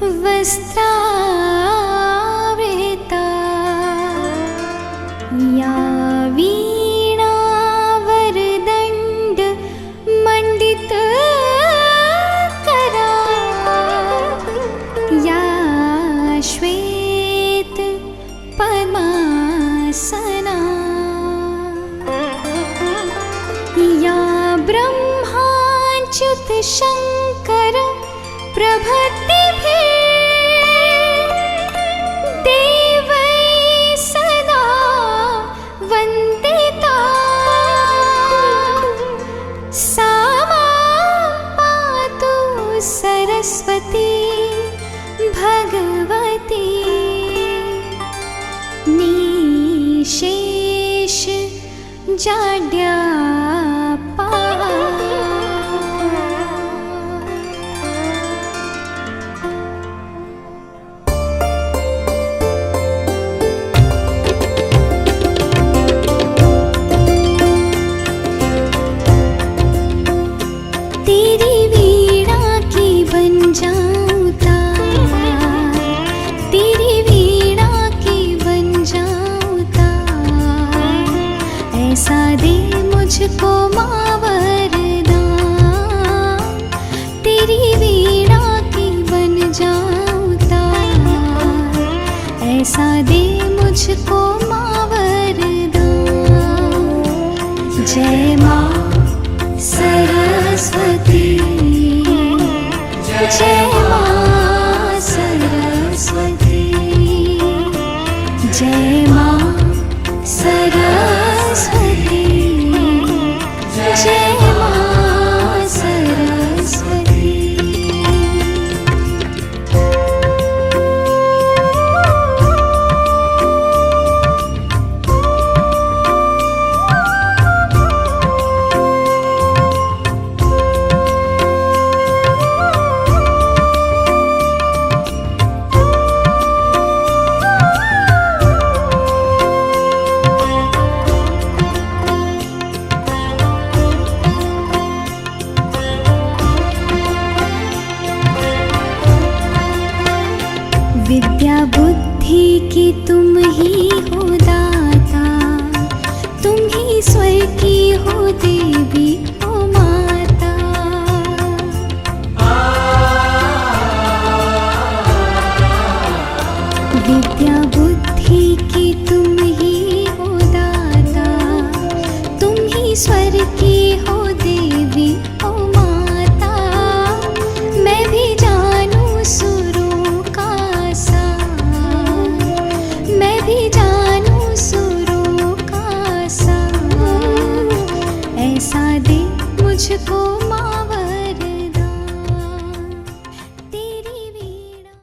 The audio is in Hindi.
वस्त्रावृता या वीणा वरदण्ड मण्डितकरा या श्वेत पद्मासना या ब्रह्माच्युत शङ्कर प्रभृतिभिः देवैः सदा वन्दिता सा मां पातु सरस्वती भगवती निशेष जाड्यापा। तेरी वीणा की बन जाऊं तार, तेरी वीणा की बन जाऊं तार, ऐसा दे मुझको माँ वरदान। तेरी वीणा की बन जाऊं तार, ऐसा दे मुझको माँ वरदान। जय माँ सरस्वती, जय मां सरस्वती, जय मां सरस्वती, जय मां सरस्वती। विद्या बुद्धि की तुम ही हो दाता, तुम ही स्वर की हो देवी ओ माता। विद्या बुद्धि की तुम ही हो दाता, तुम ही स्वर की हो देवी ओ माता। मैं भी जानूं सुरों का सार, मैं भी जानूं सुरों का सार, ऐसा दे मुझको